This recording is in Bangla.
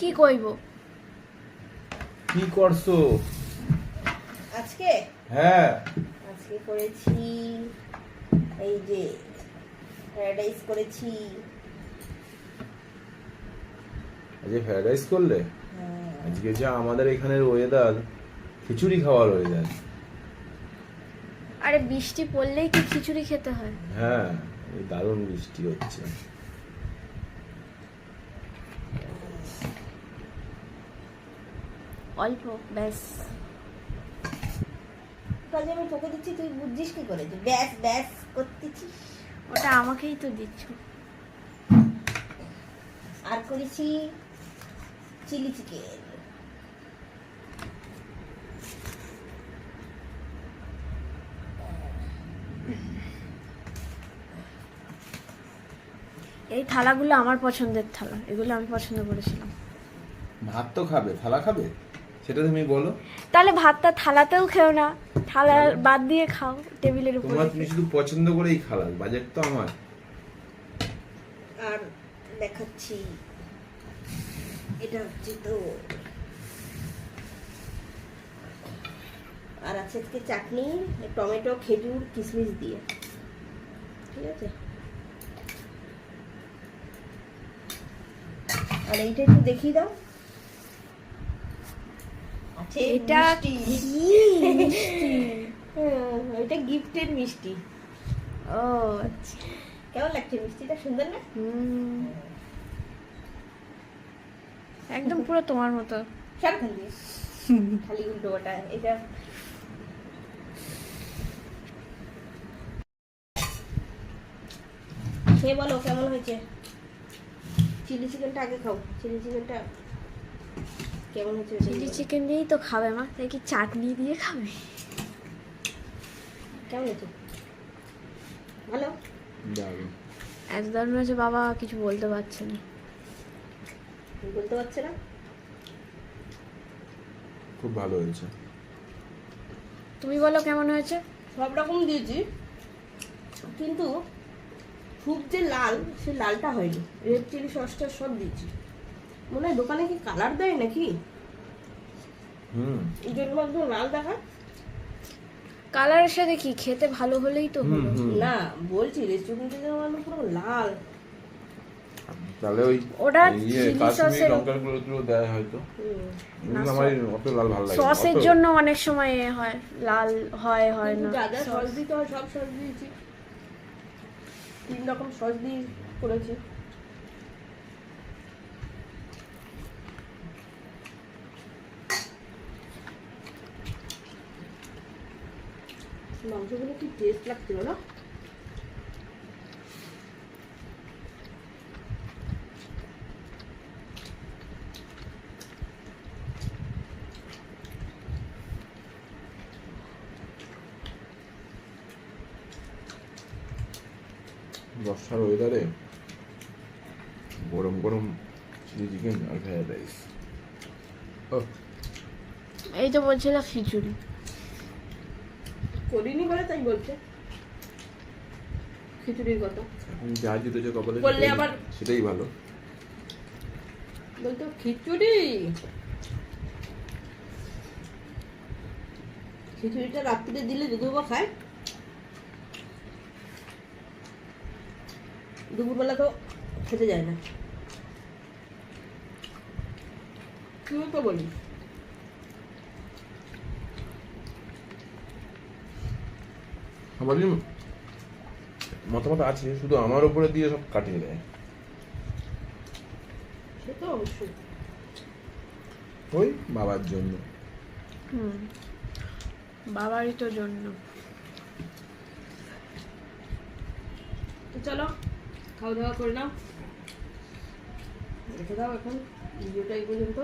কি কইব? কি করছো আজকে? হ্যাঁ আজকে করেছি এই যে ফ্রাইড রাইস করেছি। আজকে ফ্রাইড রাইস করলে? আজকে যা আমাদের এখানের ওয়েদার, খিচুড়ি খাওয়ার ওয়েদার। আরে বৃষ্টি পড়লেই কি খিচুড়ি খেতে হয়? হ্যাঁ, এই দারুণ বৃষ্টি হচ্ছে। অল্প ব্যাস। কাজে আমি তোকে দিচ্ছি, তুই বুঝছিস কি করে যে ব্যাস ব্যাস করতেছিস? ওটা আমাকেই তো দিচ্ছ। আর করেছি চিলি চিকেন। এই থালাগুলো আমার পছন্দের থালা, এগুলো আমি পছন্দ করেছিলাম। ভাত তো খাবে, থালা খাবে, সেটা তুমি বলো। তাহলে ভাতটা থালাতেও খেও না, থালা বাদ দিয়ে খাও টেবিলের উপর। তোমরা তুমি শুধু পছন্দ করেই খালা, বাজেট তো আমার। আর দেখাচ্ছি, এটা হচ্ছে তো, আর আছে আজকে চাটনি টমেটো খেজুর কিশমিশ দিয়ে। ঠিক আছে, আর এইটা একটু দেখিয়ে দাও। আছে এটা মিষ্টি। হ্যাঁ, এটা গিফটের মিষ্টি। ও আচ্ছা। কেমন লাগছে মিষ্টিটা? সুন্দর না? একদম পুরো তোমার মতো। সারখান দিয়ে খালি উল্টো ওটা। এটা খেয়ে বলো কেমন হয়েছে। চিলি চিকেনটা আগে খাও, চিলি চিকেনটা কেমন হয়েছে? চিলি চিকেন দিয়েই তো খাবে মা, তাই কি চাটনি দিয়ে খাবে? কেমন হয়েছে? ভালো? দারুণ। এত দারুণ হয়েছে বাবা, কিছু বলতে পারছে না। বলতে পারছে না? খুব ভালো হয়েছে। তুমি বলো কেমন হয়েছে? সব রকম দিয়েছি, কিন্তু খুব যে লাল, সে লালটা হয়নি। রেড চিলি সসটা সব দিয়েছি। মনে হয় দোকানে কি কালার দেয় নাকি, এই জন্য একদম লাল দেখা। কালারের সাথে কি খেতে ভালো হলেই তো হলো। না বলছি রেস্টুরেন্টে যেমন পুরো লাল। তাহলে ওই ওটা ইয়ে চিলি কাশ্মীরি সসের লঙ্কার গুঁড়ো দেয় হয়তো। আমার অত লাল ভালো লাগে না। সসের অত- জন্য অনেক সময় এ হয়, লাল হয় হয় না। যা যা সস দিতে হয় সব সস দিয়েছি, 3 রকম সস দিয়ে করেছি। মাংসগুলো কি টেস্ট লাগছিল না? বর্ষার ওয়েদারে গরম গরম চিলি চিকেন আর ফ্রাইড রাইস। এই তো বলছিল খিচুড়ি। করিনি বলে তাই বলছে খিচুড়ির কথা। এখন যা জুটেছে কপালে বললে সেটাই- আবার- সেটাই ভালো। বলতো খিচুড়ি, খিচুড়িটা রাত্রিতে দিলে যদি বা খায়, দুপুরবেলা তো খেতে যায় না। তুইও তো বলিস। আমারই মতামত আছে, শুধু আমার উপরে দিয়ে সব কাটিয়ে দেয়। সে তো অবশ্যই। ওই বাবার জন্য। বাবারই তো জন্য। তো চলো খাওয়া দাওয়া করে নাও, রেখে দাও এখন ভিডিওটা এই পর্যন্ত।